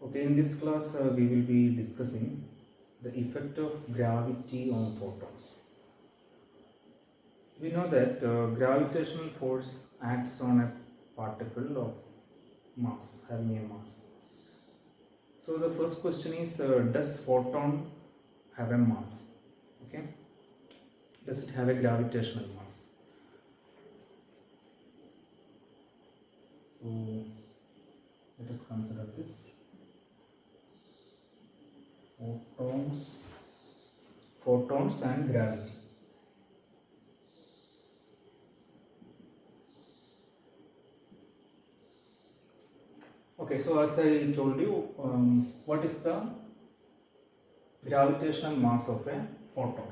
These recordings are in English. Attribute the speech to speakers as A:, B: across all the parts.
A: Okay, in this class we will be discussing the effect of gravity on photons. We know that gravitational force acts on a particle of mass, having a mass. So the first question is, does photon have a mass? Okay, does it have a gravitational mass? So let us consider this. Photons and gravity. Okay, so as I told you, what is the gravitational mass of a photon?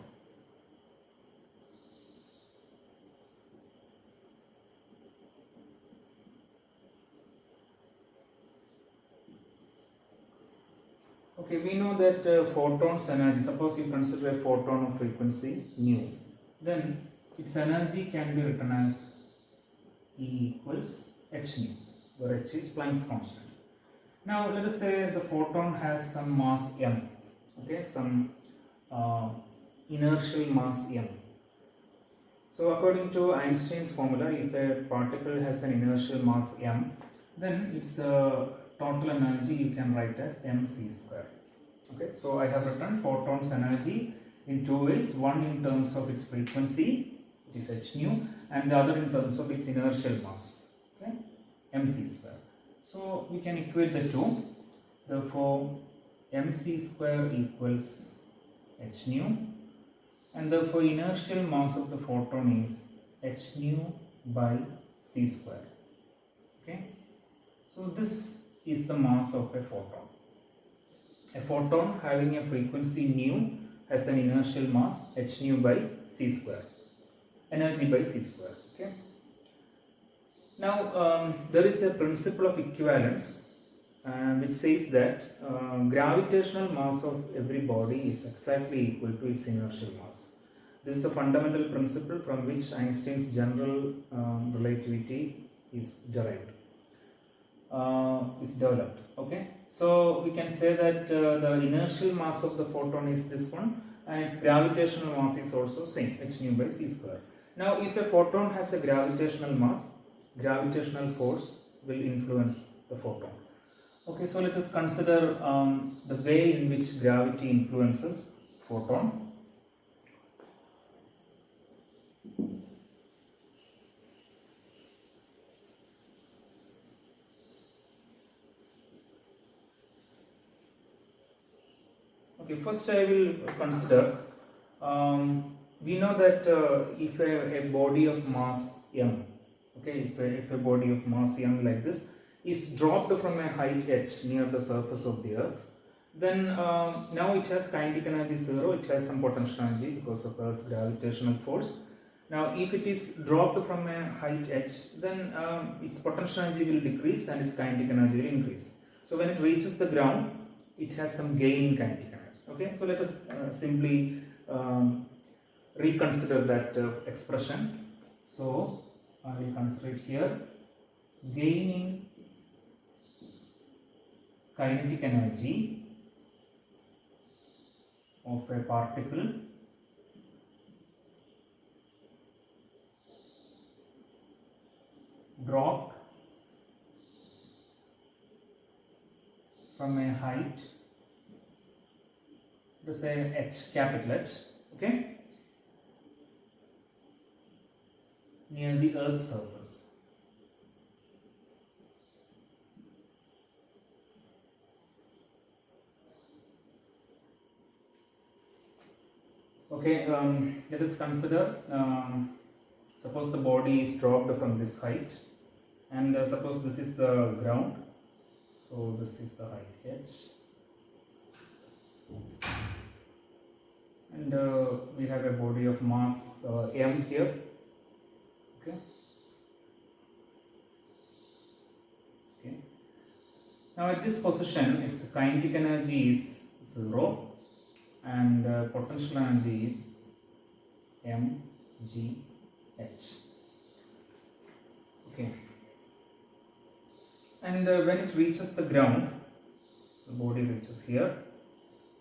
A: Okay, we know that photon's energy, suppose you consider a photon of frequency nu, then its energy can be written as E equals h nu, where h is Planck's constant. Now let us say the photon has some mass m, okay, some inertial mass m. So according to Einstein's formula, if a particle has an inertial mass m, then its total energy you can write as mc square. Okay, so I have written photon's energy in two ways, one in terms of its frequency, it is h nu, and the other in terms of its inertial mass, okay, mc square. So we can equate the two, therefore mc square equals h nu, and therefore inertial mass of the photon is h nu by c square. Okay, so this is the mass of a photon. A photon having a frequency nu has an inertial mass h nu by c square, energy by c square. Okay. Now there is a principle of equivalence which says that gravitational mass of every body is exactly equal to its inertial mass. This is the fundamental principle from which Einstein's general relativity is derived, is developed. Okay, so we can say that the inertial mass of the photon is this one, and its gravitational mass is also same, h nu by c square. Now if a photon has a gravitational mass, gravitational force will influence the photon. Okay, so let us consider the way in which gravity influences photon. Okay, first I will consider, we know that if a body of mass m, okay, if a body of mass m like this is dropped from a height h near the surface of the earth, then now it has kinetic energy 0, it has some potential energy because of Earth's gravitational force. Now if it is dropped from a height h, then its potential energy will decrease and its kinetic energy will increase. So when it reaches the ground, it has some gain in kinetic energy. Okay, so let us simply reconsider that expression. So I will consider it here. Gain in kinetic energy of a particle dropped from a height, let us say h, capital H, okay, near the Earth's surface. Okay, let us consider, suppose the body is dropped from this height, and suppose this is the ground, so this is the height h, and we have a body of mass m here. Okay. Okay. Now at this position, its kinetic energy is 0 and potential energy is mgh. Okay. And when it reaches the ground, the body reaches here.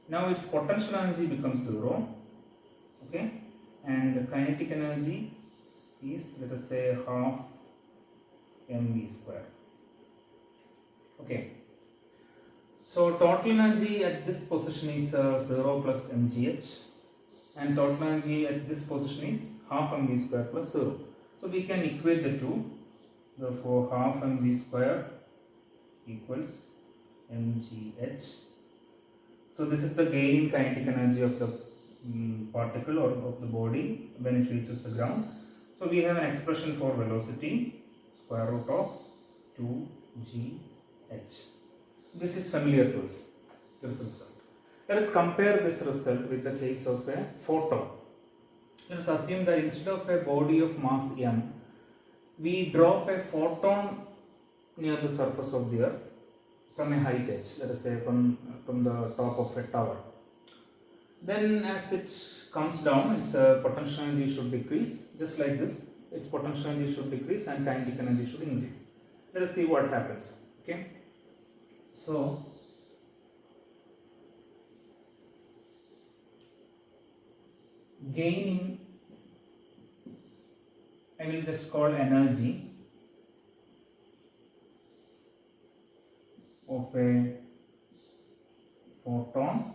A: Now its potential energy becomes 0, okay, and the kinetic energy is, let us say, half mv square. Okay, so total energy at this position is 0 plus mgh, and total energy at this position is half mv square plus 0. So we can equate the two. Therefore, half mv square equals mgh. So this is the gain kinetic energy of the particle or of the body when it reaches the ground. So we have an expression for velocity, square root of 2gh. This is familiar to us, this result. Let us compare this result with the case of a photon. Let us assume that instead of a body of mass m, we drop a photon near the surface of the earth from a height h, let us say from the top of a tower. Then as it comes down, its potential energy should decrease, just like this. Its potential energy should decrease and kinetic energy should increase. Let us see what happens. Okay, so gain in, I will just call energy of a photon,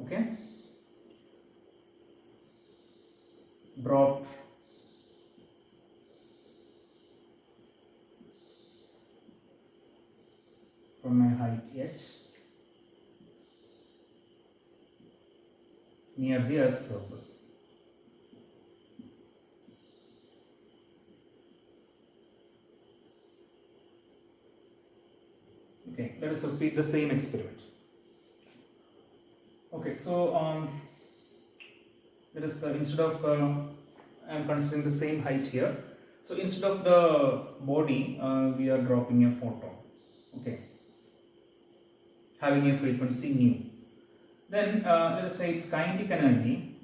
A: okay, dropped from a height h near the Earth's surface. Okay, let us repeat the same experiment. Okay, so let us instead of I am considering the same height here. So instead of the body, we are dropping a photon. Okay, having a frequency nu. Then let us say its kinetic energy.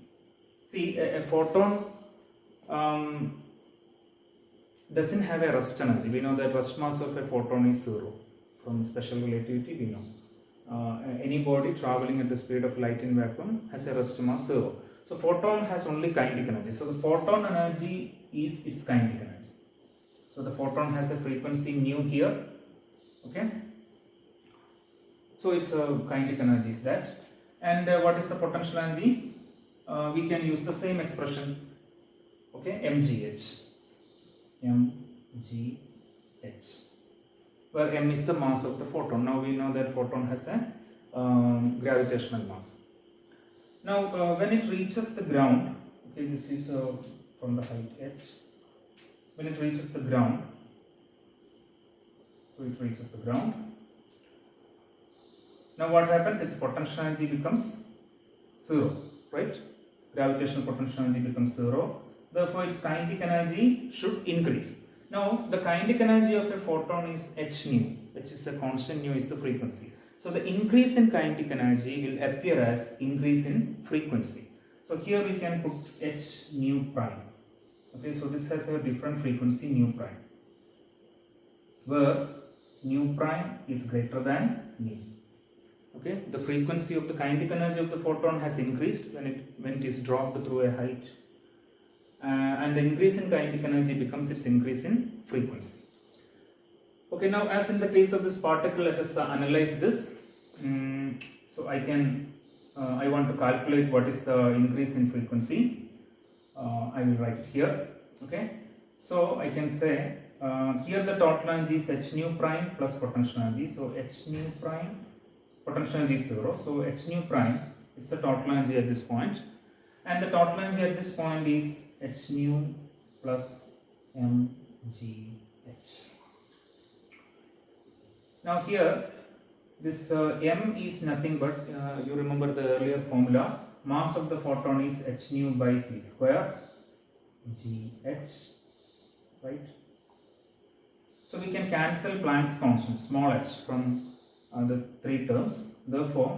A: See, a photon doesn't have a rest energy. We know that rest mass of a photon is 0. From special relativity we know. Any body traveling at the speed of light in vacuum has a rest mass 0. So photon has only kinetic energy. So the photon energy is its kinetic energy. So the photon has a frequency nu here. Okay. So its kinetic energy is that. And what is the potential energy? We can use the same expression. Okay, mgh. mgh. Where m is the mass of the photon. Now we know that photon has a gravitational mass. Now when it reaches the ground, okay, this is from the height h. When it reaches the ground, so it reaches the ground. Now what happens? Its potential energy becomes 0, right? Gravitational potential energy becomes 0. Therefore its kinetic energy should increase. Now the kinetic energy of a photon is h nu, which is a constant, nu is the frequency. So the increase in kinetic energy will appear as increase in frequency. So here we can put h nu prime. Okay, so this has a different frequency nu prime, where nu prime is greater than nu. Okay, the frequency of the kinetic energy of the photon has increased when it is dropped through a height. And the increase in kinetic energy becomes its increase in frequency. Okay, now as in the case of this particle, let us analyze this. So I want to calculate what is the increase in frequency. I will write it here. Okay, so I can say here the total energy is h nu prime plus potential energy. So h nu prime, potential energy is 0. So h nu prime is the total energy at this point. And the total energy at this point is h nu plus mgh. Now here this m is nothing but you remember the earlier formula, mass of the photon is h nu by c square gh, right? So we can cancel Planck's constant small h from the three terms. Therefore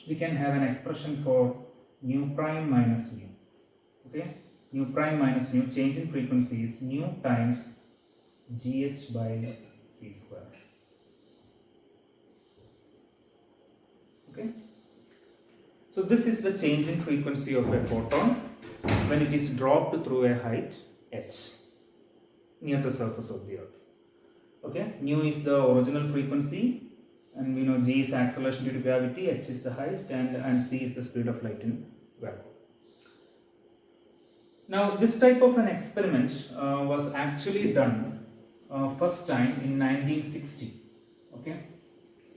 A: we can have an expression for nu prime minus nu. Okay, nu prime minus nu, change in frequency is nu times gh by c square. Okay. So this is the change in frequency of a photon when it is dropped through a height h near the surface of the earth. Okay, nu is the original frequency, and we know g is acceleration due to gravity, h is the highest, and c is the speed of light in vacuum. Now this type of an experiment was actually done first time in 1960, okay,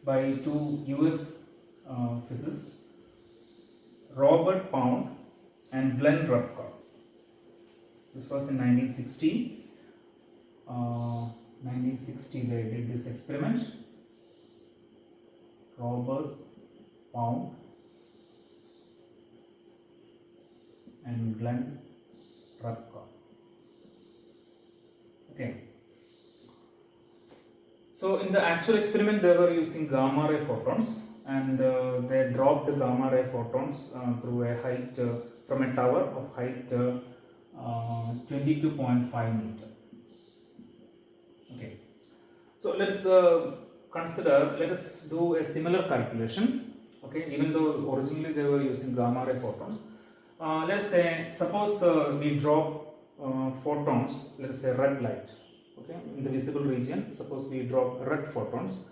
A: by two US physicists, Robert Pound and Glenn Repka. This was in 1960. 1960 they did this experiment. Robert Pound and Glenn Repka. Okay. So in the actual experiment they were using gamma ray photons, and they dropped gamma ray photons through a height from a tower of height 22.5 meter. Okay. So let us do a similar calculation. Okay, even though originally they were using gamma ray photons. Let's say, suppose we drop photons, let's say red light, okay, in the visible region. Suppose we drop red photons.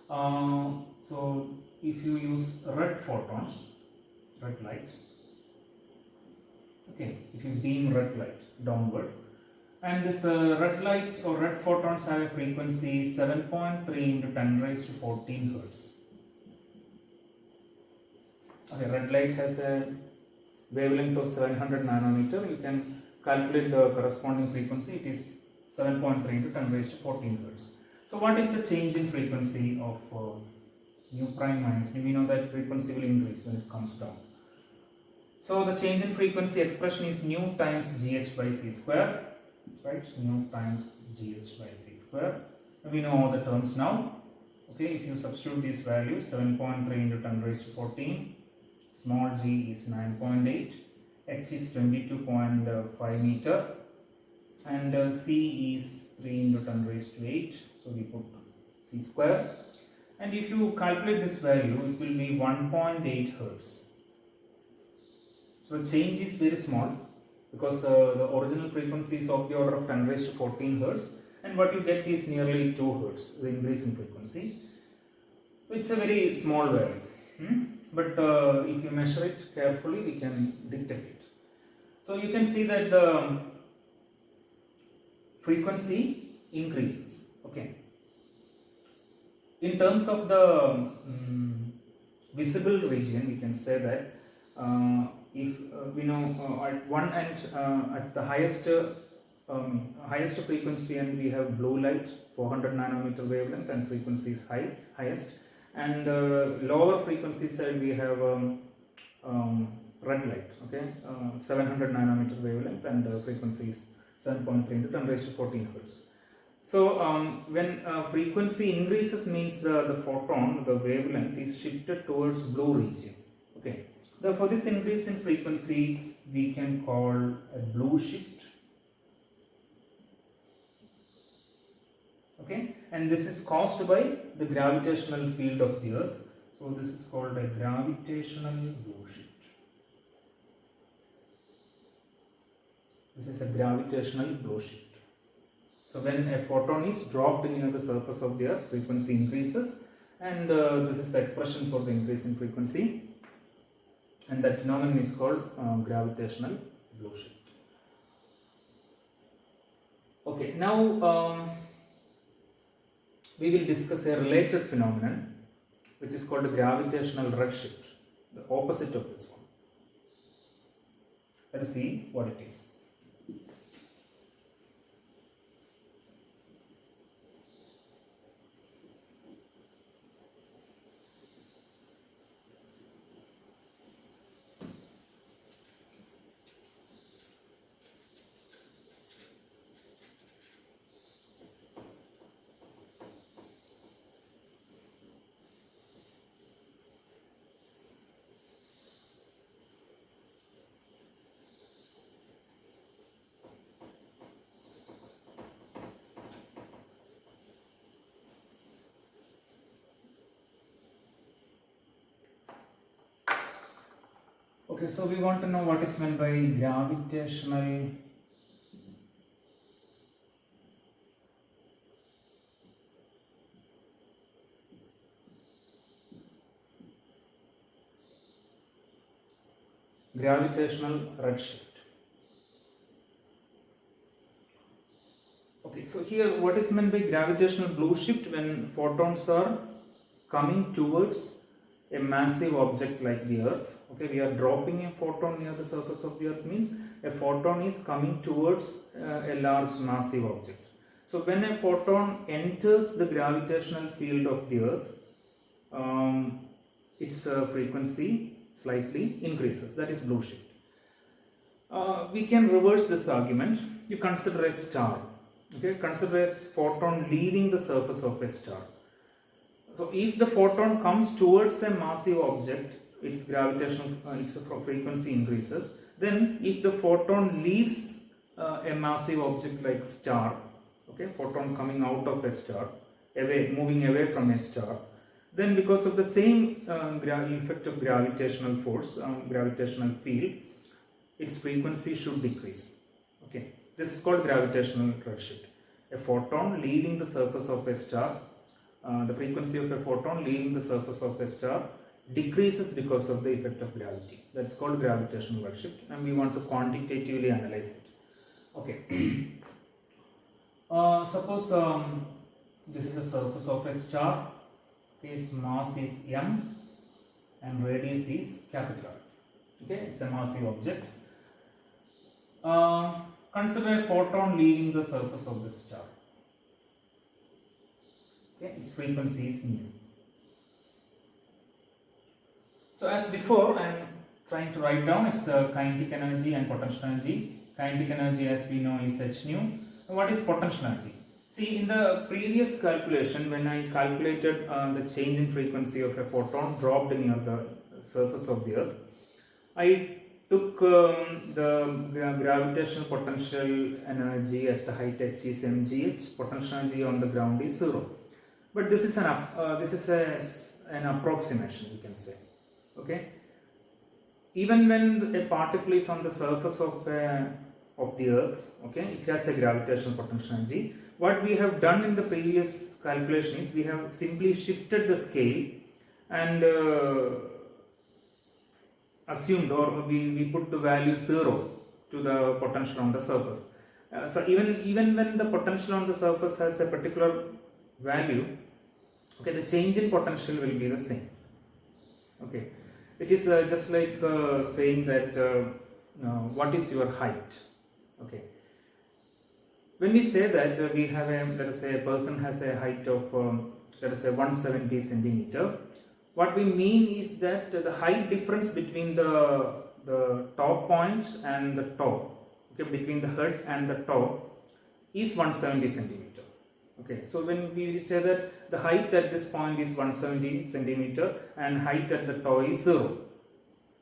A: So if you use red photons, red light, okay, if you beam red light downward, and this red light or red photons have a frequency 7.3 into 10 raised to 14 hertz. Okay, red light has a wavelength of 700 nanometer. You can calculate the corresponding frequency. It is 7.3 into 10 raised to 14 hertz. So what is the change in frequency of nu prime minus nu? We know that frequency will increase when it comes down. So the change in frequency expression is nu times gh by c square, right? Nu times gh by c square. We know all the terms now. Okay, if you substitute these values, 7.3 into 10 raised to 14, small g is 9.8, h is 22.5 meter, and c is 3 into 10 raised to 8, so we put c square, and if you calculate this value, it will be 1.8 hertz. So the change is very small because the original frequency is of the order of 10 raised to 14 hertz, and what you get is nearly 2 hertz, the increase in frequency. It's a very small value. But if you measure it carefully, we can detect it. So you can see that the frequency increases. Okay. In terms of the visible region, we can say that if we know at one end, at the highest frequency, and we have blue light, 400 nanometer wavelength, and frequency is highest. And lower frequency side we have red light, okay, 700 nanometer wavelength, and frequency is 7.3 into 10 raised to 14 hertz. So when frequency increases means the photon, the wavelength is shifted towards blue region. Okay, for this increase in frequency we can call a blue shift. Okay, and this is caused by the gravitational field of the earth. So this is called a gravitational blue shift. This is a gravitational blue shift. So when a photon is dropped near the surface of the earth, frequency increases, and this is the expression for the increase in frequency, and that phenomenon is called gravitational blue shift. Okay, now we will discuss a related phenomenon which is called gravitational redshift, the opposite of this one. Let us see what it is. Okay, so we want to know what is meant by gravitational redshift. Okay, so here what is meant by gravitational blue shift? When photons are coming towards a massive object like the Earth. Okay, we are dropping a photon near the surface of the Earth, means a photon is coming towards a large massive object. So when a photon enters the gravitational field of the Earth, its frequency slightly increases. That is blue shift. We can reverse this argument. You consider a star. Okay, consider a photon leaving the surface of a star. So if the photon comes towards a massive object, its gravitational its frequency increases. Then if the photon leaves a massive object like star, okay, photon coming out of a star, moving away from a star, then because of the same effect of gravitational force, gravitational field, its frequency should decrease. Okay, this is called gravitational redshift. A photon leaving the surface of a star, the frequency of a photon leaving the surface of a star decreases because of the effect of gravity. That's called gravitational redshift, and we want to quantitatively analyze it. Okay. Suppose this is the surface of a star. Okay, its mass is m and radius is capital R. Okay, it's a massive object. Consider a photon leaving the surface of the star. Okay, its frequency is mu. So as before, I am trying to write down its kinetic energy and potential energy. Kinetic energy, as we know, is h nu. And what is potential energy? See, in the previous calculation, when I calculated the change in frequency of a photon dropped near the surface of the Earth, I took the gravitational potential energy at the height h is mgh. Potential energy on the ground is 0. But this is an approximation, you can say. Okay. Even when a particle is on the surface of the Earth, okay, it has a gravitational potential energy. What we have done in the previous calculation is we have simply shifted the scale and assumed, or we put the value 0 to the potential on the surface. So even when the potential on the surface has a particular value, okay, the change in potential will be the same. Okay, it is just like saying that what is your height? Okay, when we say that we have a, let us say, a person has a height of let us say 170 centimeter, what we mean is that the height difference between the top point and the top, okay, between the head and the top is 170 centimeter. Okay, so when we say that the height at this point is 170 centimeter and height at the toe is 0.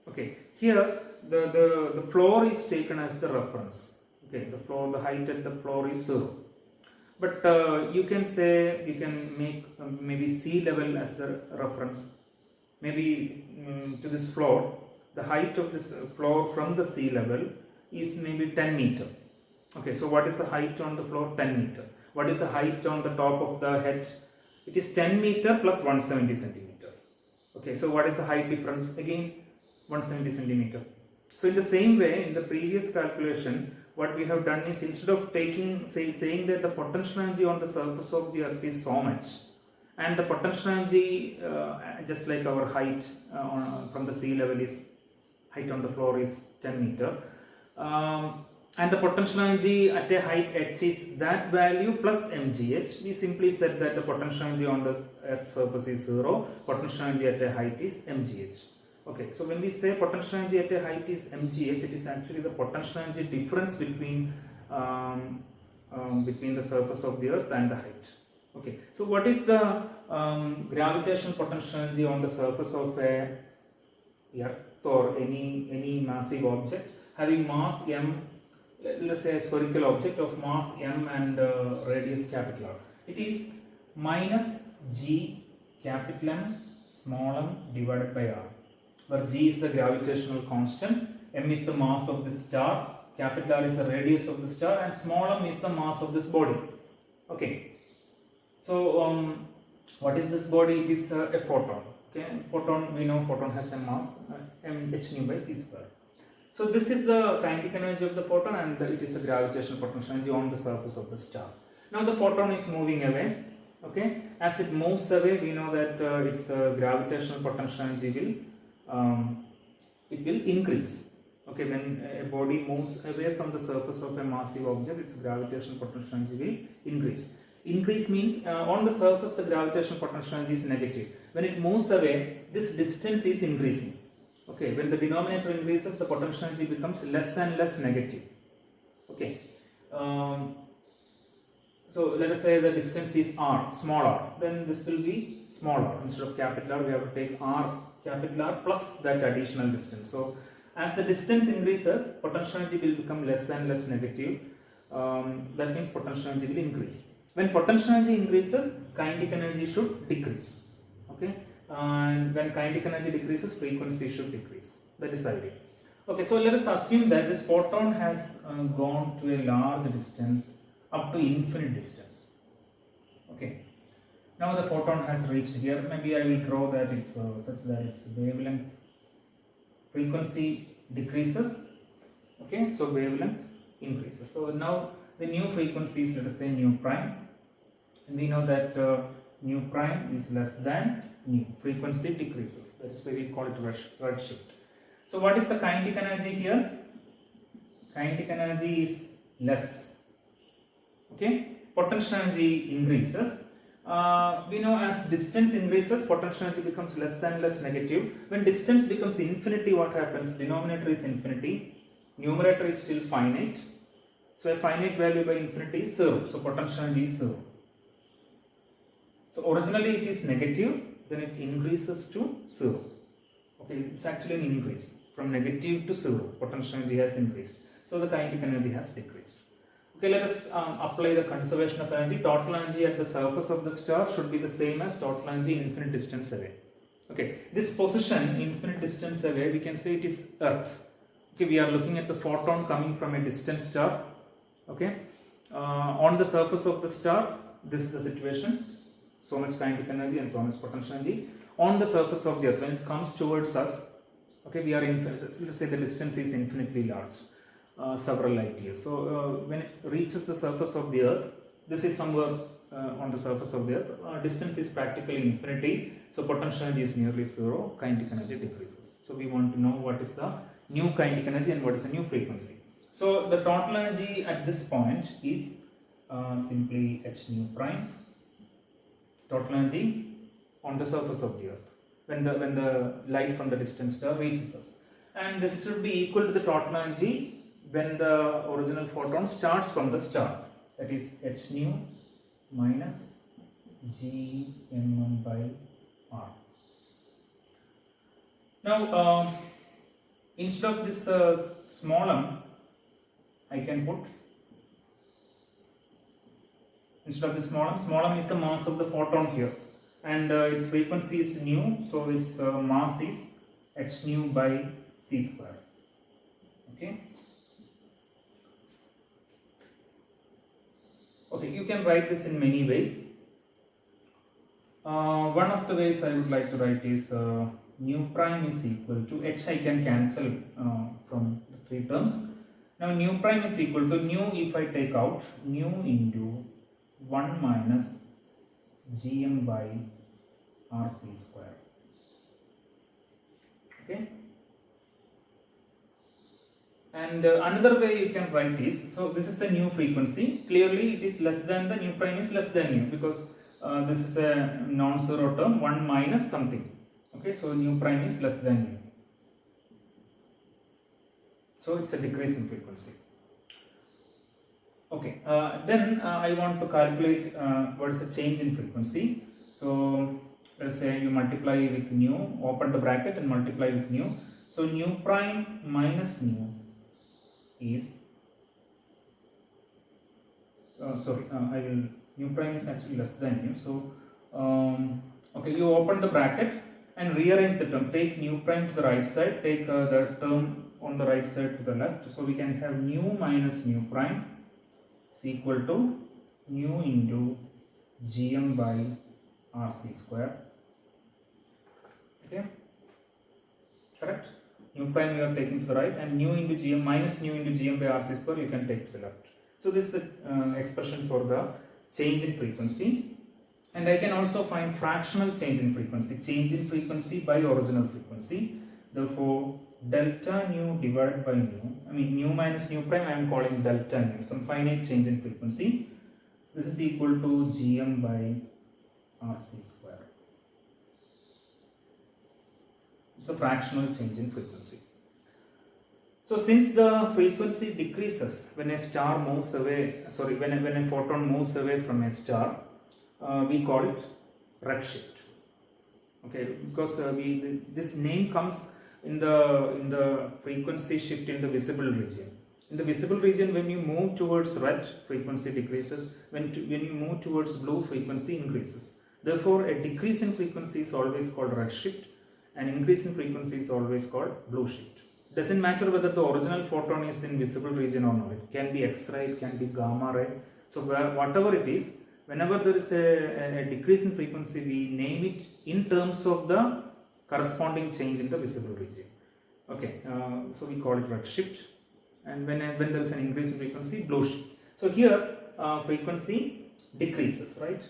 A: Okay, here the floor is taken as the reference. Okay, the height at the floor is 0. But you can say, you can make maybe sea level as the reference. Maybe to this floor, the height of this floor from the sea level is maybe 10 meter. Okay, so what is the height on the floor? 10 meter. What is the height on the top of the head? It is 10 meter plus 170 centimeter. Okay, so what is the height difference? Again, 170 centimeter. So in the same way, in the previous calculation, what we have done is, instead of saying that the potential energy on the surface of the Earth is so much, and the potential energy just like our height from the sea level is, height on the floor is 10 meter, and the potential energy at a height h is that value plus mgh, we simply said that the potential energy on the Earth's surface is 0, potential energy at a height is mgh. Okay, so when we say potential energy at a height is mgh, it is actually the potential energy difference between the surface of the Earth and the height. Okay, so what is the gravitational potential energy on the surface of a Earth or any massive object having mass m? Let's say a spherical object of mass m and radius capital R. It is minus g capital M small m divided by R. where g is the gravitational constant, m is the mass of the star, capital R is the radius of the star, and small m is the mass of this body. Okay. So what is this body? It is a photon. Okay, photon, we know photon has a mass m h nu by c square. So this is the kinetic energy of the photon, and it is the gravitational potential energy on the surface of the star. Now the photon is moving away. Okay, as it moves away, we know that its gravitational potential energy will increase. Okay, when a body moves away from the surface of a massive object, its gravitational potential energy will increase. Increase means on the surface the gravitational potential energy is negative. When it moves away, this distance is increasing. Okay, when the denominator increases, the potential energy becomes less and less negative. Okay. So let us say the distance is r, small r, then this will be small r. Instead of capital R, we have to take r, capital R plus that additional distance. So as the distance increases, potential energy will become less and less negative. That means potential energy will increase. When potential energy increases, kinetic energy should decrease. Okay, and when kinetic energy decreases, frequency should decrease. That is the idea. Okay, so let us assume that this photon has gone to a large distance, up to infinite distance. Okay, now the photon has reached here. Maybe I will draw that it's such that its wavelength, frequency decreases. Okay, so wavelength increases. So now the new frequency is, let us say, nu prime, and we know that nu prime is less than nu. Frequency decreases. That is why we call it redshift. So what is the kinetic energy here? Kinetic energy is less. Okay, potential energy increases. We know as distance increases, potential energy becomes less and less negative. When distance becomes infinity, what happens? Denominator is infinity, numerator is still finite. So a finite value by infinity is 0. So potential energy is 0. So originally it is negative, then it increases to 0. Okay, it's actually an increase from negative to 0. Potential energy has increased. So the kinetic energy has decreased. Okay, let us apply the conservation of energy. Total energy at the surface of the star should be the same as total energy infinite distance away. Okay, this position infinite distance away, we can say it is Earth. Okay, we are looking at the photon coming from a distant star. Okay, on the surface of the star, this is the situation. So much kinetic energy and so much potential energy. On the surface of the Earth, when it comes towards us, okay, we are let's say the distance is infinitely large. Several light years. So when it reaches the surface of the Earth, this is somewhere on the surface of the Earth, distance is practically infinity, so potential energy is nearly 0, kinetic energy decreases. So we want to know what is the new kinetic energy and what is the new frequency. So the total energy at this point is simply h nu prime, total energy on the surface of the Earth when the light from the distant star reaches us, and this should be equal to the total energy when the original photon starts from the star, that is h nu minus g m1 by r. Now instead of this small m, I can put, instead of the small m is the mass of the photon here, and its frequency is nu, so its mass is h nu by c square. Okay. Okay, you can write this in many ways. One of the ways I would like to write is nu prime is equal to h. I can cancel from the three terms. Now nu prime is equal to nu, if I take out, nu into 1 minus gm by rc square. Okay. And another way you can write is, so this is the new frequency, clearly it is less than, the nu prime is less than nu, because this is a non-zero term, 1 minus something. Okay, so nu prime is less than nu. So it's a decreasing frequency. Okay, then I want to calculate what is the change in frequency. So let's say you multiply with nu, open the bracket and multiply with nu. So nu prime minus nu is, nu prime is actually less than nu. So okay, you open the bracket and rearrange the term. Take nu prime to the right side, take the term on the right side to the left. So we can have nu minus nu prime is equal to nu into gm by rc square. Okay, correct? Nu prime you are taking to the right, and nu into gm minus nu into gm by rc square you can take to the left. So this is the expression for the change in frequency. And I can also find fractional change in frequency by original frequency. Therefore, delta nu divided by nu, nu minus nu prime I am calling delta nu, some finite change in frequency. This is equal to gm by rc square. It's a fractional change in frequency. So since the frequency decreases when a star moves away, when a photon moves away from a star, we call it redshift. Okay, because this name comes in the frequency shift in the visible region. In the visible region, when you move towards red, frequency decreases. When you move towards blue, frequency increases. Therefore, a decrease in frequency is always called redshift, and increase in frequency is always called blue shift. Doesn't matter whether the original photon is in visible region or not. It can be X-ray, it can be gamma ray. So whatever it is, whenever there is a decrease in frequency, we name it in terms of the corresponding change in the visible region. Okay, so we call it redshift. And when there is an increase in frequency, blue shift. So here frequency decreases, right,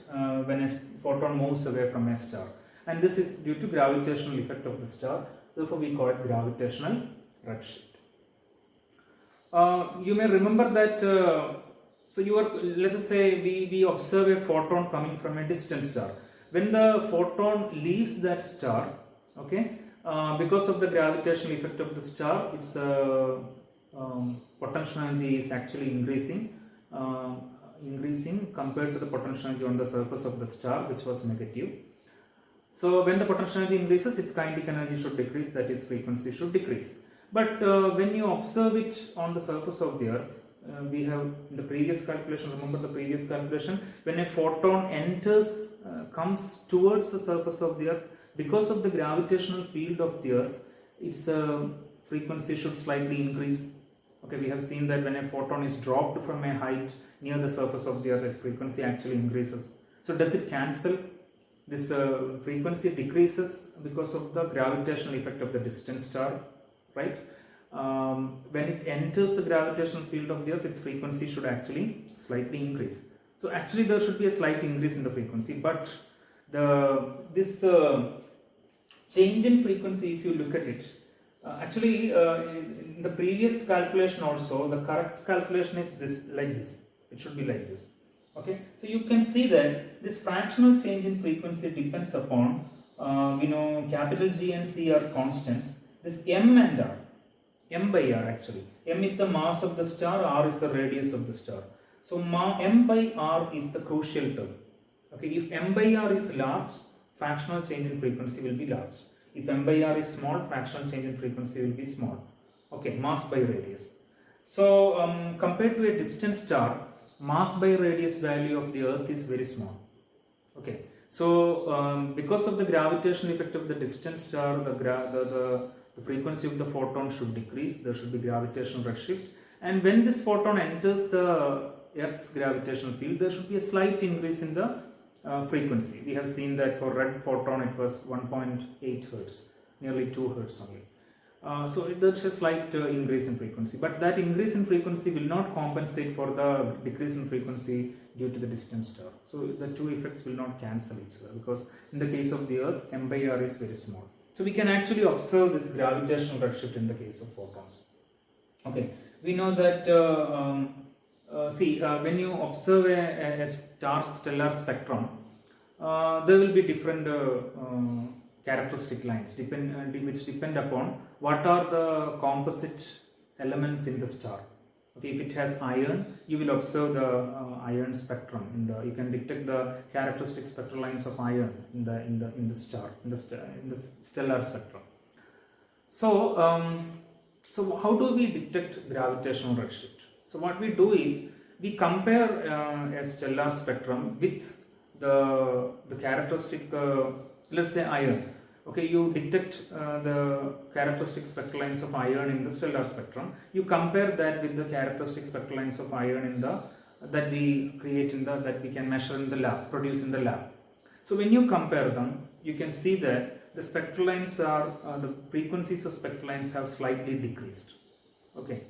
A: when a photon moves away from a star. And this is due to gravitational effect of the star. Therefore, we call it gravitational redshift. You may remember that, so let us say we observe a photon coming from a distant star. When the photon leaves that star, okay, because of the gravitational effect of the star, its potential energy is actually increasing compared to the potential energy on the surface of the star, which was negative. So when the potential energy increases, its kinetic energy should decrease, that is, frequency should decrease. But when you observe it on the surface of the earth, we have in the previous calculation, remember the previous calculation, when a photon enters, comes towards the surface of the earth, because of the gravitational field of the earth, its frequency should slightly increase. Okay, we have seen that when a photon is dropped from a height near the surface of the earth, its frequency actually increases. So does it cancel? This frequency decreases because of the gravitational effect of the distant star, right? When it enters the gravitational field of the earth, its frequency should actually slightly increase. So actually there should be a slight increase in the frequency, but this change in frequency, if you look at it, actually in the previous calculation also, the correct calculation is this, like this. It should be like this. Okay, so you can see that this fractional change in frequency depends upon, capital G and C are constants. This m and r, m by r actually. M is the mass of the star, r is the radius of the star. So m by r is the crucial term. Okay, if m by r is large, fractional change in frequency will be large. If m by r is small, fractional change in frequency will be small. Okay, mass by radius. So compared to a distant star, mass by radius value of the earth is very small. Okay, so because of the gravitational effect of the distant star, the frequency of the photon should decrease. There should be gravitational redshift, and when this photon enters the earth's gravitational field, there should be a slight increase in the frequency. We have seen that for red photon it was 1.8 hertz, nearly 2 hertz only. So there's a slight increase in frequency, but that increase in frequency will not compensate for the decrease in frequency due to the distant star. So the two effects will not cancel each other, because in the case of the earth, m by r is very small. So we can actually observe this gravitational redshift in the case of photons. Okay, we know that when you observe a stellar spectrum, there will be different characteristic lines which depend upon what are the composite elements in the star. Okay, if it has iron, you will observe the iron spectrum. You can detect the characteristic spectral lines of iron in the stellar spectrum. So so how do we detect gravitational redshift? So what we do is we compare a stellar spectrum with the characteristic, let's say iron. Okay, you detect the characteristic spectral lines of iron in the stellar spectrum. You compare that with the characteristic spectral lines of iron in the that we create in the that we can measure in the lab, produce in the lab. So when you compare them, you can see that the spectral lines are the frequencies of spectral lines have slightly decreased. Okay,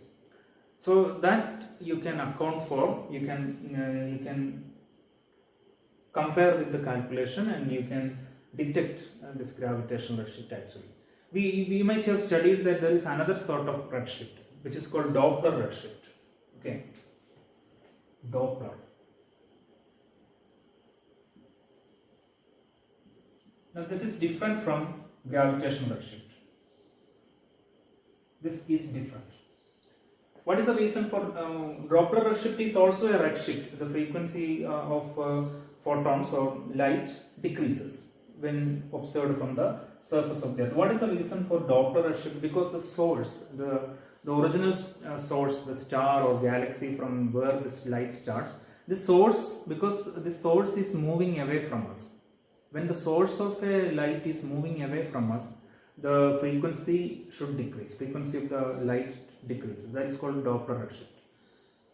A: so that you can account for. You can compare with the calculation and you can detect this gravitational redshift actually. We might have studied that there is another sort of redshift which is called Doppler redshift. Okay, Doppler. Now this is different from gravitational redshift. This is different. What is the reason for Doppler redshift is also a redshift. The frequency of photons or light decreases when observed from the surface of the earth. What is the reason for Doppler redshift? Because the source, the original source, the star or galaxy from where this light starts, the source, because the source is moving away from us. When the source of a light is moving away from us, the frequency should decrease. Frequency of the light decreases. That is called Doppler redshift,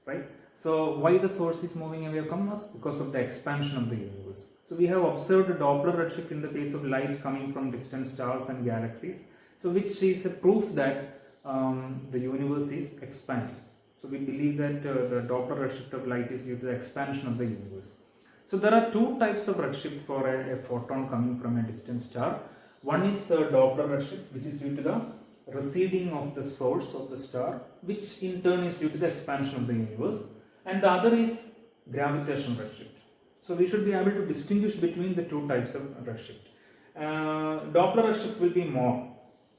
A: right? So why the source is moving away from us? Because of the expansion of the universe. So we have observed Doppler redshift in the case of light coming from distant stars and galaxies. So which is a proof that the universe is expanding. So we believe that the Doppler redshift of light is due to the expansion of the universe. So there are two types of redshift for a photon coming from a distant star. One is Doppler redshift, which is due to the receding of the source of the star, which in turn is due to the expansion of the universe, and the other is gravitational redshift. So we should be able to distinguish between the two types of redshift. Doppler redshift will be more.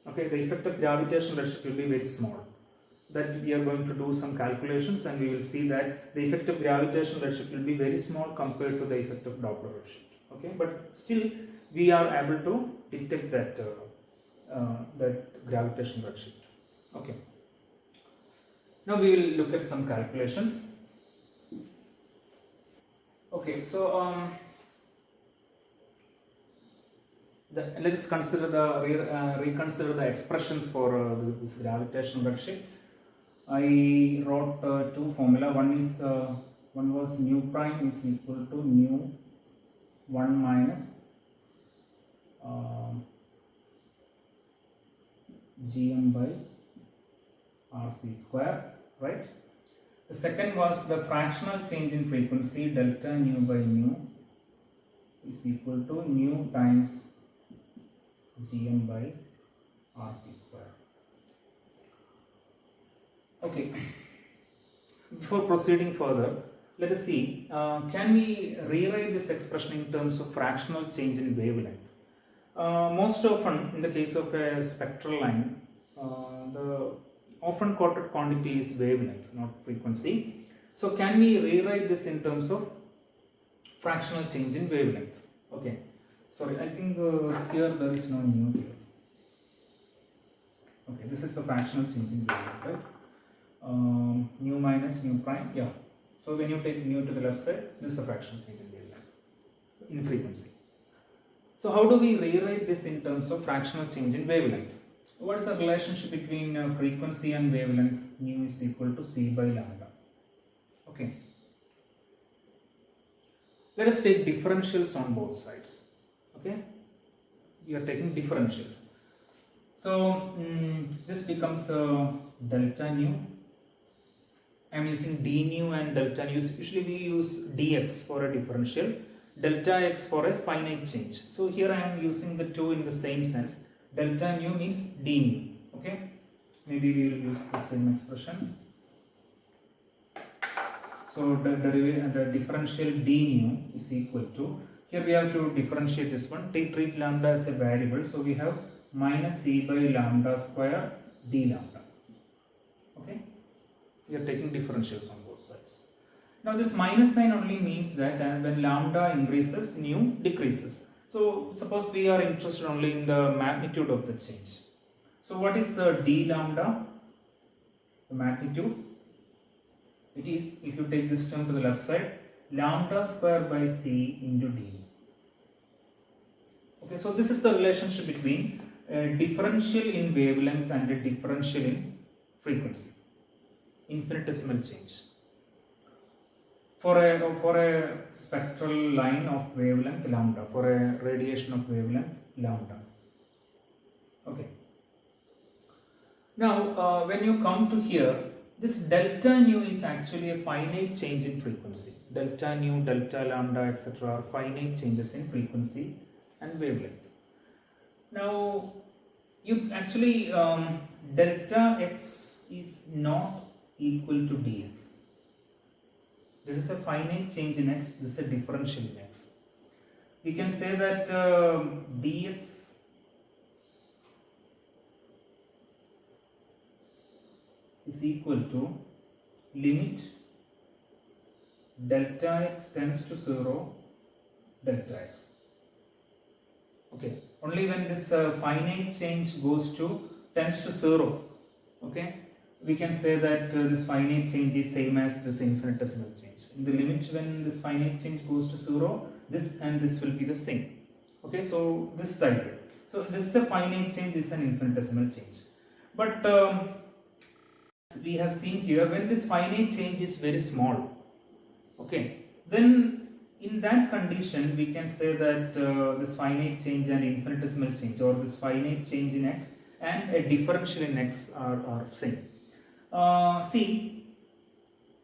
A: Okay, the effect of gravitational redshift will be very small. That we are going to do some calculations and we will see that the effect of gravitational redshift will be very small compared to the effect of Doppler redshift. Okay, but still we are able to detect that that gravitational redshift. Okay. Now we will look at some calculations. Okay, so let us consider the reconsider the expressions for this gravitational redshift. I wrote two formula. One was nu prime is equal to nu 1 minus gm by rc square, right? The second was the fractional change in frequency delta nu by nu is equal to nu times gm by rc square. Okay, before proceeding further, let us see, can we rewrite this expression in terms of fractional change in wavelength? Most often in the case of a spectral line, the often quoted quantity is wavelength, not frequency. So can we rewrite this in terms of fractional change in wavelength? Okay, sorry, I think here there is no nu here. Okay, this is the fractional change in wavelength, right? Nu minus nu prime, yeah. So when you take nu to the left side, this is the fractional change in wavelength in frequency. So how do we rewrite this in terms of fractional change in wavelength? What is the relationship between frequency and wavelength? Nu is equal to c by lambda. Okay. Let us take differentials on both sides. Okay. We are taking differentials. So this becomes delta nu. I am using d nu and delta nu. Usually we use dx for a differential, delta x for a finite change. So here I am using the two in the same sense. Delta nu means d nu. Okay, maybe we will use the same expression. So the differential d nu is equal to, here we have to differentiate this one, treat lambda as a variable. So we have minus c by lambda square d lambda. Okay, we are taking differentials on both sides. Now this minus sign only means that when lambda increases, nu decreases. So suppose we are interested only in the magnitude of the change. So what is the d lambda? The magnitude. It is, if you take this term to the left side, lambda square by c into d. Okay, Okay, so this is the relationship between a differential in wavelength and a differential in frequency, infinitesimal change. For a spectral line of wavelength lambda, for a radiation of wavelength lambda. Okay. Now, when you come to here, this delta nu is actually a finite change in frequency. Delta nu, delta lambda, etc. are finite changes in frequency and wavelength. Now, you actually delta x is not equal to dx. This is a finite change in x, this is a differential in x. We can say that dx is equal to limit delta x tends to 0 delta x. Okay, only when this finite change goes to tends to 0, okay, we can say that this finite change is same as this infinitesimal change. In the limit when this finite change goes to 0, this and this will be the same. Okay, so this is ideal. So this is a finite change, this is an infinitesimal change. But we have seen here, when this finite change is very small, okay, then in that condition we can say that this finite change and infinitesimal change, or this finite change in x and a differential in x are same. See,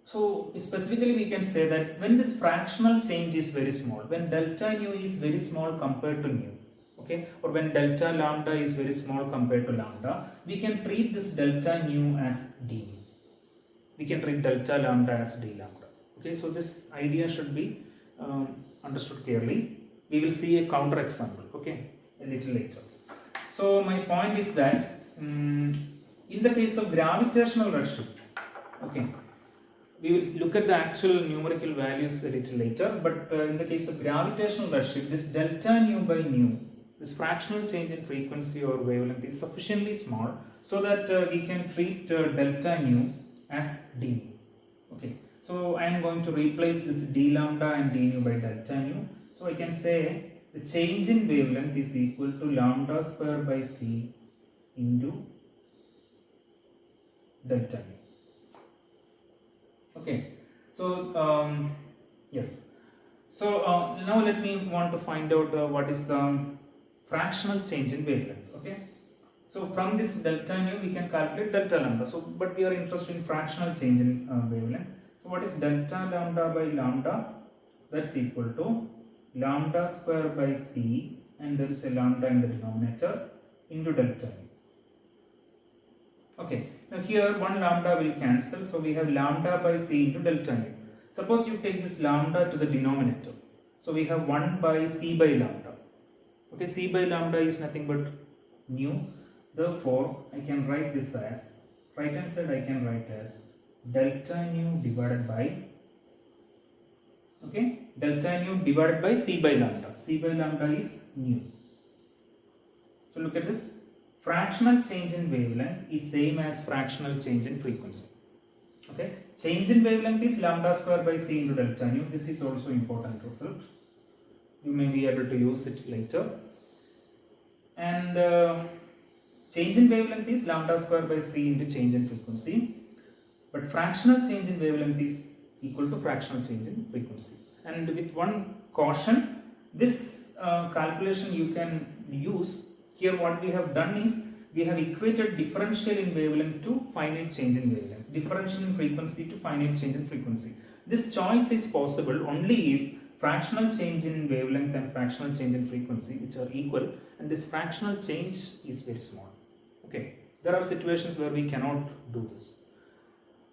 A: so specifically we can say that when this fractional change is very small, when delta nu is very small compared to nu, okay, or when delta lambda is very small compared to lambda, we can treat this delta nu as d nu. We can treat delta lambda as d lambda. Okay, so this idea should be understood clearly. We will see a counter example, okay, a little later. So my point is that in the case of gravitational redshift, okay, we will look at the actual numerical values a little later, but in the case of gravitational redshift, this delta nu by nu, this fractional change in frequency or wavelength is sufficiently small so that we can treat delta nu as d nu. Okay, so I am going to replace this d lambda and d nu by delta nu. So I can say the change in wavelength is equal to lambda square by c into delta nu. Okay, so yes, so now let me want to find out what is the fractional change in wavelength. Okay, so from this delta nu we can calculate delta lambda. So but we are interested in fractional change in wavelength. So what is delta lambda by lambda? That's equal to lambda square by c, and there is a lambda in the denominator, into delta nu. Okay, now here one lambda will cancel, so we have lambda by c into delta nu. Suppose you take this lambda to the denominator, so we have 1 by c by lambda. Okay, c by lambda is nothing but nu. Therefore, I can write this as, right hand side I can write as delta nu divided by, okay, delta nu divided by c by lambda. C by lambda is nu. So look at this. Fractional change in wavelength is same as fractional change in frequency. Okay, change in wavelength is lambda square by c into delta nu. This is also important result. You may be able to use it later. And change in wavelength is lambda square by c into change in frequency. But fractional change in wavelength is equal to fractional change in frequency. And with one caution, this calculation you can use. Here what we have done is, we have equated differential in wavelength to finite change in wavelength, differential in frequency to finite change in frequency. This choice is possible only if fractional change in wavelength and fractional change in frequency, which are equal, and this fractional change is very small. Okay, there are situations where we cannot do this.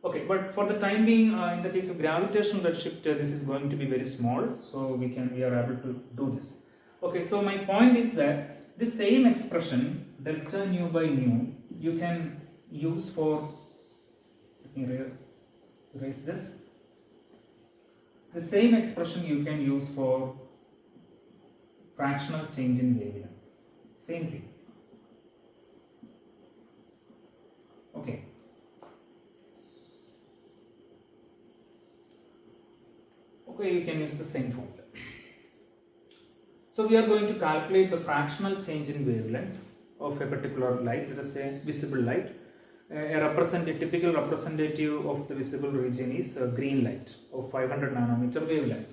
A: Okay, but for the time being, in the case of gravitational redshift, this is going to be very small, so we are able to do this. Okay, so my point is that this same expression delta nu by nu you can use for, let me erase this. The same expression you can use for fractional change in wavelength. Same thing. Okay. Okay, you can use the same formula. So we are going to calculate the fractional change in wavelength of a particular light, let us say visible light. A typical representative of the visible region is green light of 500 nanometer wavelength.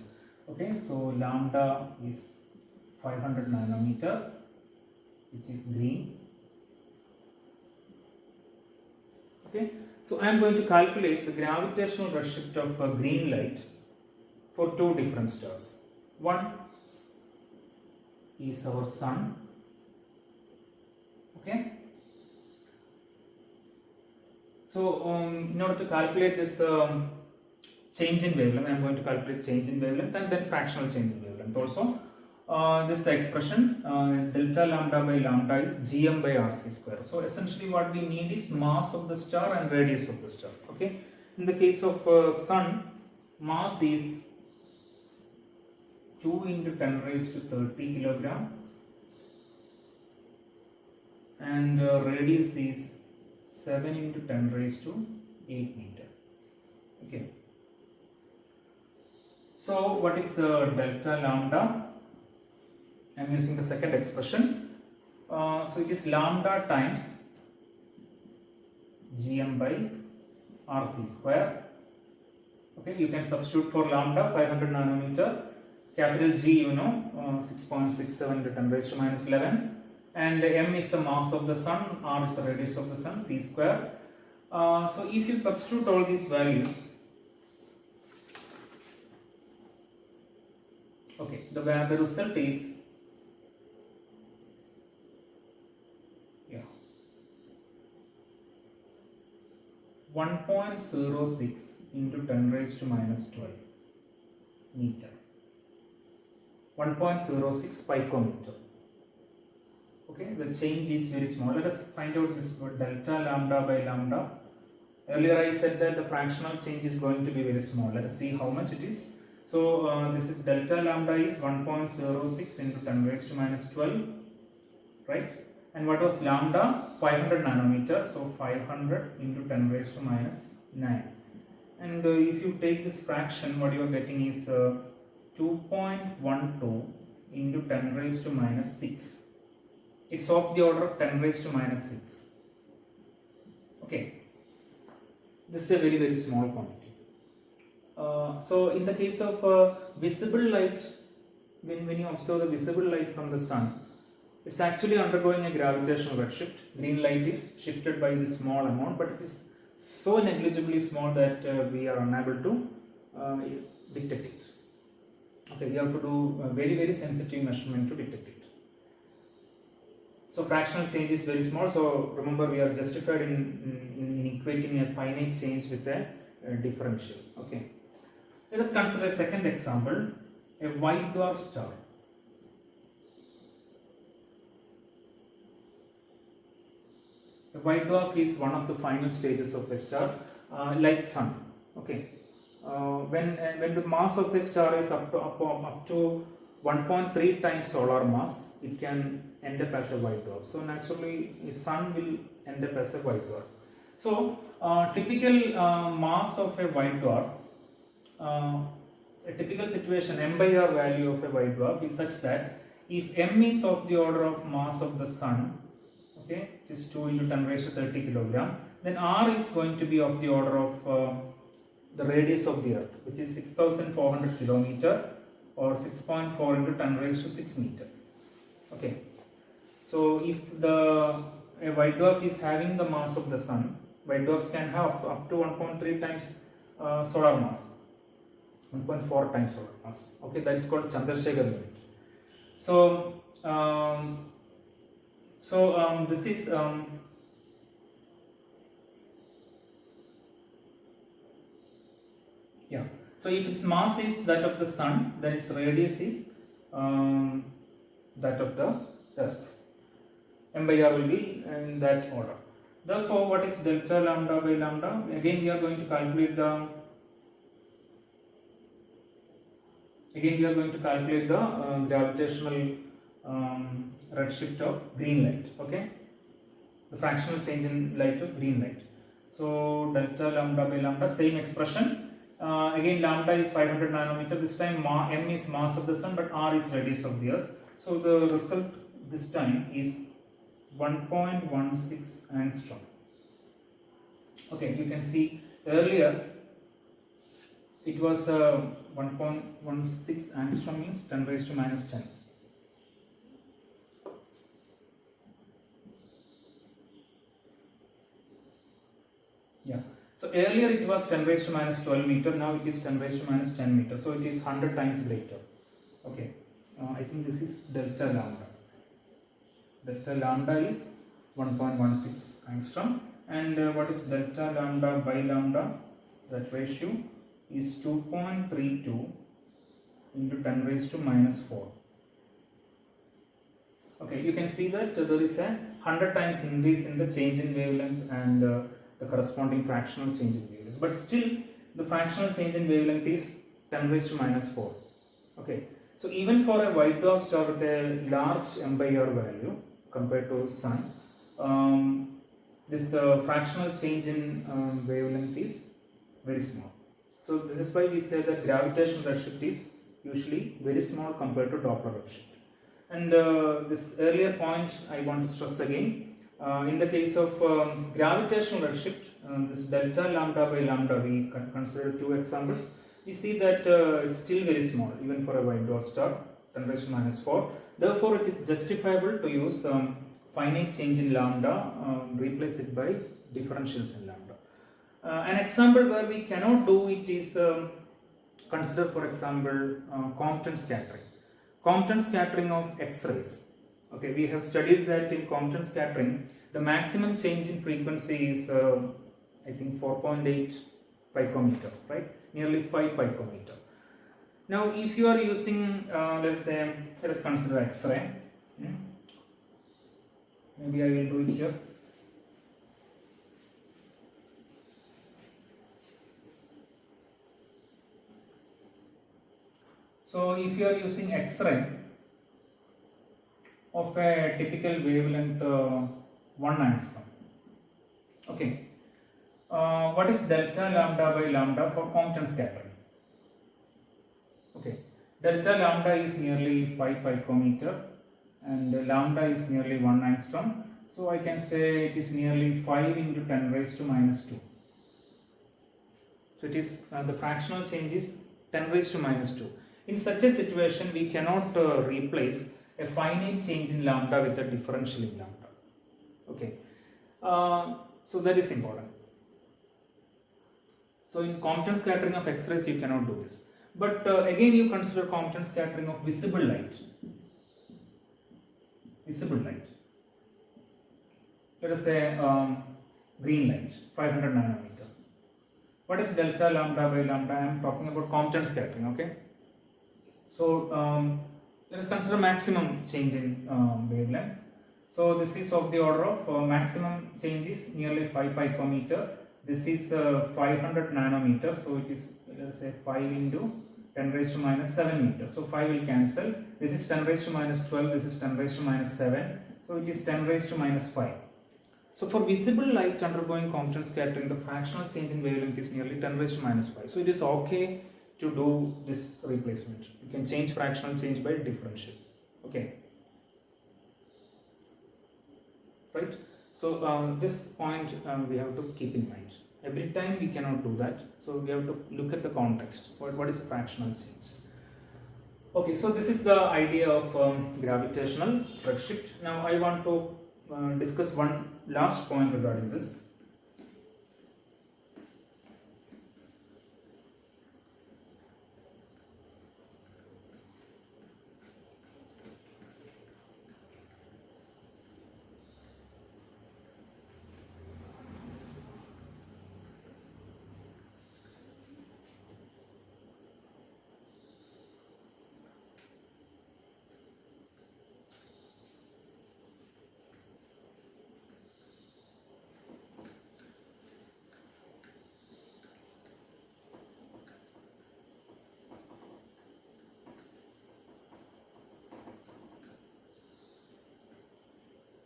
A: Okay, so lambda is 500 nanometer, which is green. Okay, so I am going to calculate the gravitational redshift of green light for two different stars. One is our sun. Okay, so in order to calculate this change in wavelength, I am going to calculate change in wavelength and then fractional change in wavelength also. This expression delta lambda by lambda is gm by rc square. So essentially what we need is mass of the star and radius of the star. Okay, in the case of sun, mass is 2 into 10 raised to 30 kilogram and radius is 7 into 10 raised to 8 meter. Okay, so what is delta lambda? I am using the second expression. So it is lambda times gm by rc square. Okay, you can substitute for lambda 500 nanometer, capital G 6.67 into 10 raised to minus 11, and m is the mass of the sun, r is the radius of the sun, c square. So if you substitute all these values, okay, the result is 1.06 into 10 raised to minus 12 meter. 1.06 picometer. Okay, the change is very small. Let us find out this delta lambda by lambda. Earlier I said that the fractional change is going to be very small. Let us see how much it is. So this is delta lambda is 1.06 into 10 raised to minus 12, right? And what was lambda? 500 nanometer. So 500 into 10 raised to minus 9. And if you take this fraction, what you are getting is 2.12 into 10 raised to minus 6. It's of the order of 10 raised to minus 6. Okay. This is a very, very small quantity. So in the case of visible light, when you observe the visible light from the sun, it's actually undergoing a gravitational redshift. Green light is shifted by this small amount, but it is so negligibly small that we are unable to detect it. Okay, we have to do a very, very sensitive measurement to detect it. So fractional change is very small. So remember, we are justified in equating a finite change with a differential. Okay. Let us consider a second example, a white dwarf star. A white dwarf is one of the final stages of a star, like sun. Okay. When the mass of a star is up to 1.3 times solar mass, it can end up as a white dwarf. So naturally, the sun will end up as a white dwarf. So typical mass of a white dwarf, a typical situation, m by r value of a white dwarf is such that if m is of the order of mass of the sun, okay, which is 2 into 10 raised to 30 kilogram, then r is going to be of the order of the radius of the earth, which is 6,400 kilometer or 6.4 into 10 raised to 6 meter. Okay. So if a white dwarf is having the mass of the sun, white dwarfs can have up to 1.3 times solar mass, 1.4 times solar mass. Okay, that is called Chandrasekhar limit. So this is yeah. So if its mass is that of the sun, then its radius is that of the earth. M by r will be in that order. Therefore, what is delta lambda by lambda? Again, we are going to calculate the gravitational redshift of green light. Okay, the fractional change in light of green light. So delta lambda by lambda, same expression. Again, lambda is 500 nanometer. This time m is mass of the sun, but r is radius of the earth. So the result this time is 1.16 angstrom. Okay, you can see earlier it was 1.16 angstrom means 10 raised to minus 10. Yeah. So earlier it was 10 raised to minus 12 meter, now it is 10 raised to minus 10 meter. So it is 100 times greater. Okay. I think this is delta lambda. Delta lambda is 1.16 angstrom. And what is delta lambda by lambda? That ratio is 2.32 into 10 raised to minus 4. Okay, you can see that there is a 100 times increase in the change in wavelength and the corresponding fractional change in wavelength. But still, the fractional change in wavelength is 10 raised to minus 4. Okay, so even for a white dwarf star with a large M/R value compared to Sun, this fractional change in wavelength is very small. So this is why we say that gravitational redshift is usually very small compared to Doppler redshift. And this earlier point I want to stress again. In the case of gravitational redshift, this delta lambda by lambda, we consider two examples. We see that it's still very small even for a white dwarf star, 10 raised to minus 4. Therefore, it is justifiable to use finite change in lambda, replace it by differentials in lambda. An example where we cannot do it is consider, for example, Compton scattering. Compton scattering of X-rays. Okay, we have studied that in Compton scattering, the maximum change in frequency is I think 4.8 picometer, right? Nearly 5 picometer. Now, if you are using, let's say, let us consider X-ray. Maybe I will do it here. So, if you are using X-ray of a typical wavelength 1 angstrom, okay, what is delta lambda by lambda for Compton scattering? Okay, delta lambda is nearly 5 picometer and lambda is nearly 1 angstrom. So, I can say it is nearly 5 into 10 raised to minus 2. So, it is the fractional change is 10 raised to minus 2. In such a situation, we cannot replace a finite change in lambda with a differential in lambda. Okay, so that is important. So in Compton scattering of X-rays, you cannot do this. But again, you consider Compton scattering of visible light. Visible light. Let us say green light, 500 nanometer. What is delta lambda by lambda? I am talking about Compton scattering. Okay. So let us consider maximum change in wavelength. So this is of the order of maximum change is nearly 5 picometer. This is 500 nanometer. So it is, let us say, 5 into 10 raised to minus 7 meter. So 5 will cancel. This is 10 raised to minus 12. This is 10 raised to minus 7. So it is 10 raised to minus 5. So for visible light undergoing Compton scattering, the fractional change in wavelength is nearly 10 raised to minus 5. So it is okay to do this replacement. You can change fractional change by differential. Okay. Right. So this point we have to keep in mind. Every time we cannot do that. So we have to look at the context. What is fractional change? Okay. So this is the idea of gravitational redshift. Now I want to discuss one last point regarding this.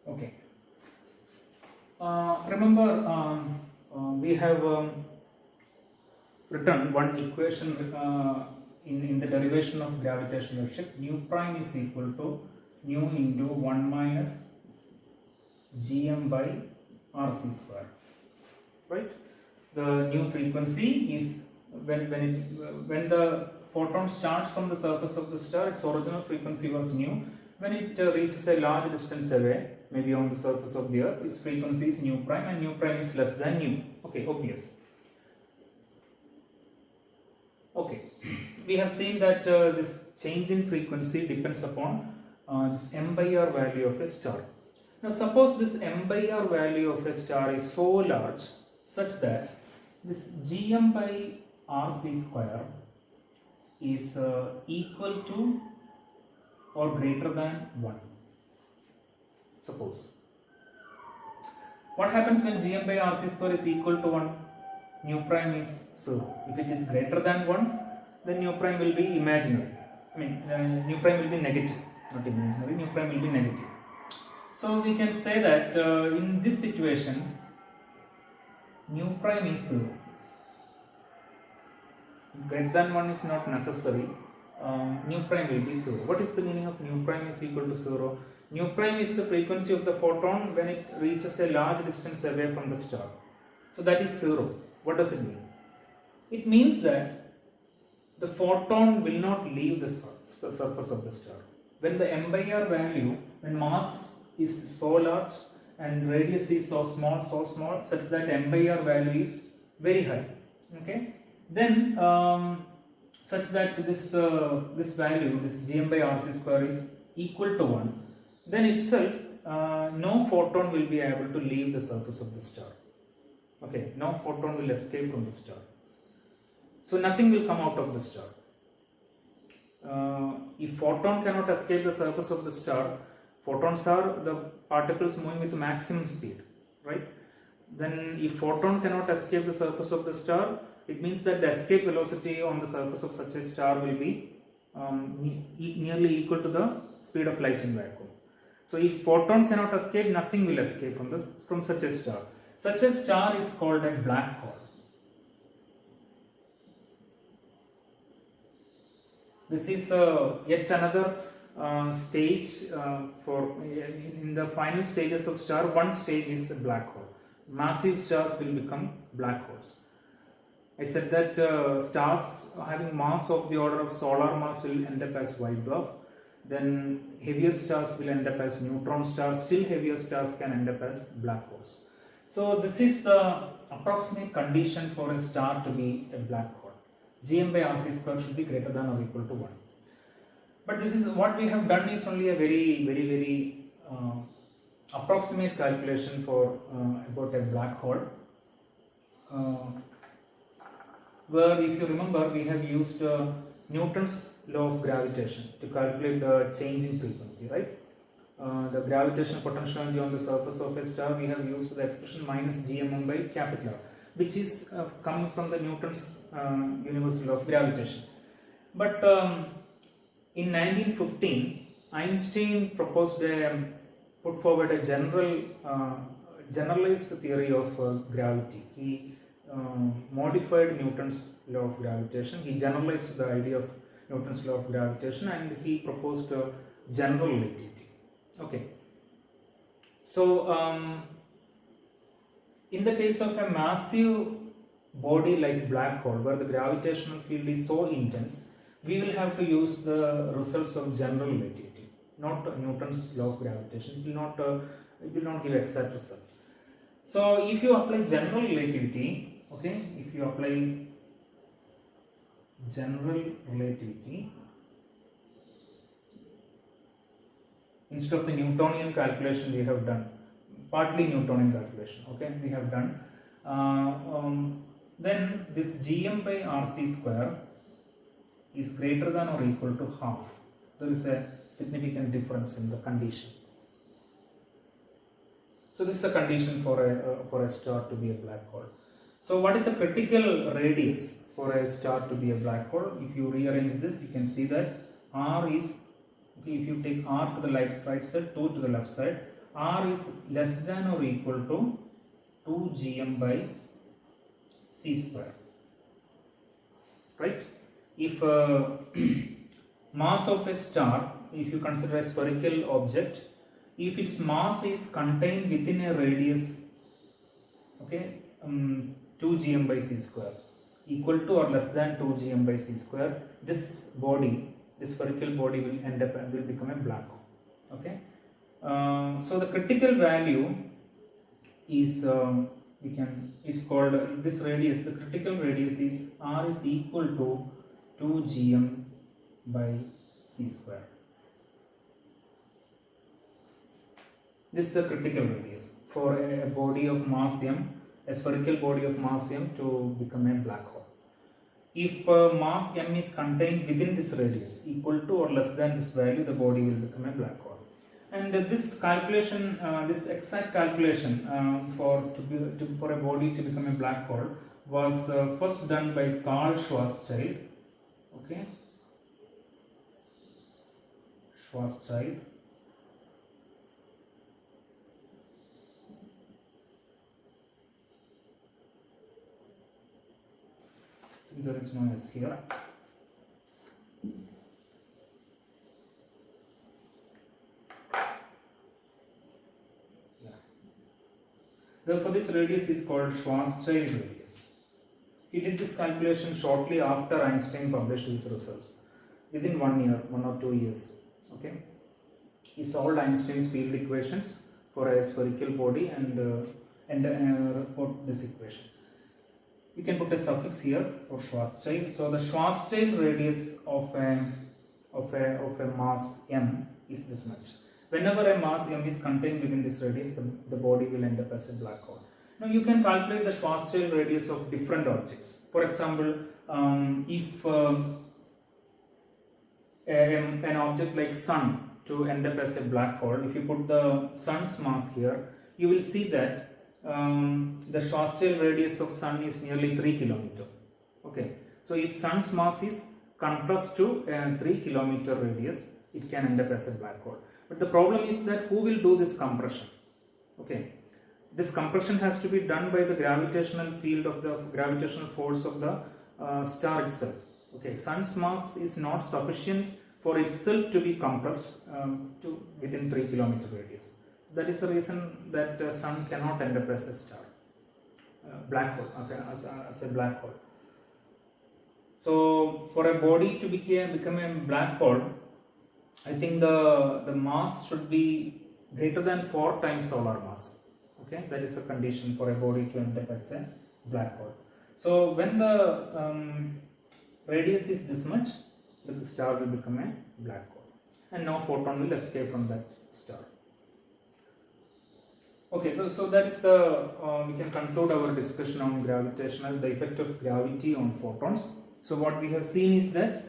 A: Okay. Remember, we have written one equation in the derivation of gravitational redshift. Nu prime is equal to nu into 1 minus gm by rc square, right? The new frequency is when the photon starts from the surface of the star, its original frequency was nu. When it reaches a large distance away, maybe on the surface of the earth, its frequency is nu prime, and nu prime is less than nu. Okay, obvious. Okay, we have seen that this change in frequency depends upon this m by r value of a star. Now suppose this m by r value of a star is so large such that this gm by rc square is equal to or greater than 1. Suppose. What happens when gm by rc square is equal to 1? Nu prime is 0. If it is greater than 1, then nu prime will be imaginary. Nu prime will be negative, not imaginary. Nu prime will be negative. So we can say that in this situation, nu prime is 0. Greater than 1 is not necessary. Nu prime will be 0. What is the meaning of nu prime is equal to 0? Nu prime is the frequency of the photon when it reaches a large distance away from the star. So that is 0. What does it mean? It means that the photon will not leave the surface of the star. When the m by r value, when mass is so large and radius is so small, such that m by r value is very high, okay, then such that this value, this gm by rc square is equal to 1, then itself no photon will be able to leave the surface of the star. Okay, no photon will escape from the star. So nothing will come out of the star. If photon cannot escape the surface of the star, photons are the particles moving with maximum speed, right? Then if photon cannot escape the surface of the star, it means that the escape velocity on the surface of such a star will be nearly equal to the speed of light in vacuum. So if photon cannot escape, nothing will escape from such a star. Such a star is called a black hole. This is yet another stage in the final stages of star. One stage is a black hole. Massive stars will become black holes. I said that stars having mass of the order of solar mass will end up as white dwarf. Then heavier stars will end up as neutron stars. Still heavier stars can end up as black holes. So this is the approximate condition for a star to be a black hole. Gm by rc square should be greater than or equal to 1. But this is what we have done is only a very approximate calculation for about a black hole. Where if you remember, we have used Newton's law of gravitation to calculate the change in frequency, right? The gravitational potential energy on the surface of a star, we have used the expression minus gmm by capital R, which is coming from the Newton's universal law of gravitation. But in 1915, Einstein put forward a generalized theory of gravity. He modified Newton's law of gravitation. He generalized the idea of Newton's law of gravitation and he proposed general relativity. Okay. So, in the case of a massive body like black hole, where the gravitational field is so intense, we will have to use the results of general relativity, not Newton's law of gravitation. It will not give exact result. So, if you apply general relativity, okay, if you apply general relativity, instead of the Newtonian calculation we have done, partly Newtonian calculation, okay, we have done, then this gm by rc square is greater than or equal to half. There is a significant difference in the condition. So this is the condition for a star to be a black hole. So what is the critical radius for a star to be a black hole? If you rearrange this, you can see that r is, okay, if you take r to the right side, 2 to the left side, r is less than or equal to 2 gm by c square, right? If mass of a star if you consider a spherical object, if its mass is contained within a radius, okay, 2 gm by c square, equal to or less than 2 gm by c square, this body, this spherical body will become a black hole. Okay, so the critical value is it's called this radius. The critical radius is r is equal to 2 gm by c square. This is the critical radius for a body of mass m, a spherical body of mass m, to become a black hole. If mass m is contained within this radius, equal to or less than this value, the body will become a black hole. And this calculation, this exact calculation for a body to become a black hole was first done by Carl Schwarzschild. Okay, Schwarzschild. There is no S here. Therefore, this radius is called Schwarzschild radius. He did this calculation shortly after Einstein published his results, within 1 year, 1 or 2 years. Okay, he solved Einstein's field equations for a spherical body and wrote this equation. We can put a suffix here for Schwarzschild. So the Schwarzschild radius of a mass m is this much. Whenever a mass m is contained within this radius, the body will end up as a black hole. Now you can calculate the Schwarzschild radius of different objects. For example, if an object like Sun to end up as a black hole, if you put the Sun's mass here, you will see that the Schwarzschild radius of Sun is nearly 3 km. Okay, so if Sun's mass is compressed to a 3 km radius, it can end up as a black hole. But the problem is that who will do this compression? Okay, this compression has to be done by the gravitational field of the gravitational force of the star itself. Okay, Sun's mass is not sufficient for itself to be compressed to within 3 km radius. That is the reason that Sun cannot end up as a star, black hole, as a black hole. So for a body to become a black hole, I think the mass should be greater than 4 times solar mass. Okay, that is the condition for a body to end up as a black hole. So when the radius is this much, the star will become a black hole, and no photon will escape from that star. Okay, so that is the we can conclude our discussion on the effect of gravity on photons. So what we have seen is that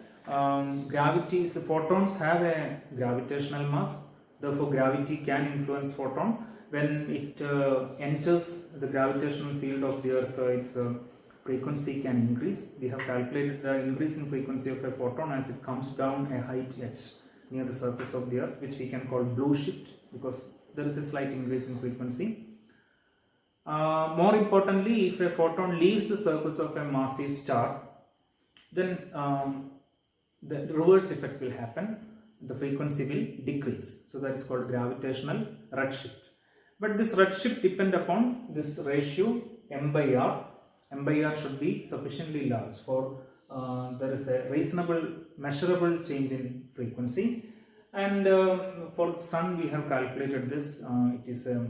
A: photons have a gravitational mass. Therefore, gravity can influence photon. When it enters the gravitational field of the Earth, its frequency can increase. We have calculated the increase in frequency of a photon as it comes down a height h near the surface of the Earth, which we can call blue shift, because there is a slight increase in frequency. More importantly, if a photon leaves the surface of a massive star, then the reverse effect will happen. The frequency will decrease. So that is called gravitational redshift. But this redshift depends upon this ratio m by r. M by r should be sufficiently large for there is a reasonable measurable change in frequency. And for Sun, we have calculated this. It is a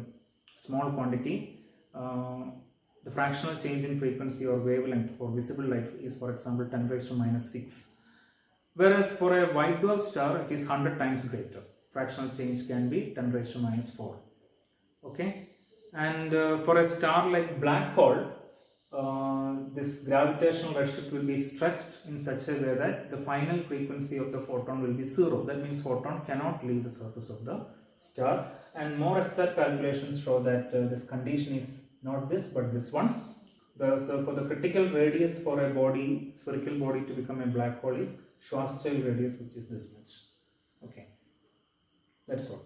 A: small quantity. The fractional change in frequency or wavelength for visible light is, for example, 10 raised to minus 6. Whereas for a white dwarf star, it is 100 times greater. Fractional change can be 10 raised to minus 4. Okay, and for a star like black hole, this gravitational redshift will be stretched in such a way that the final frequency of the photon will be 0. That means photon cannot leave the surface of the star. And more exact calculations show that this condition is not this but this one. So for the critical radius for a spherical body to become a black hole is Schwarzschild radius, which is this much. Okay, that's all.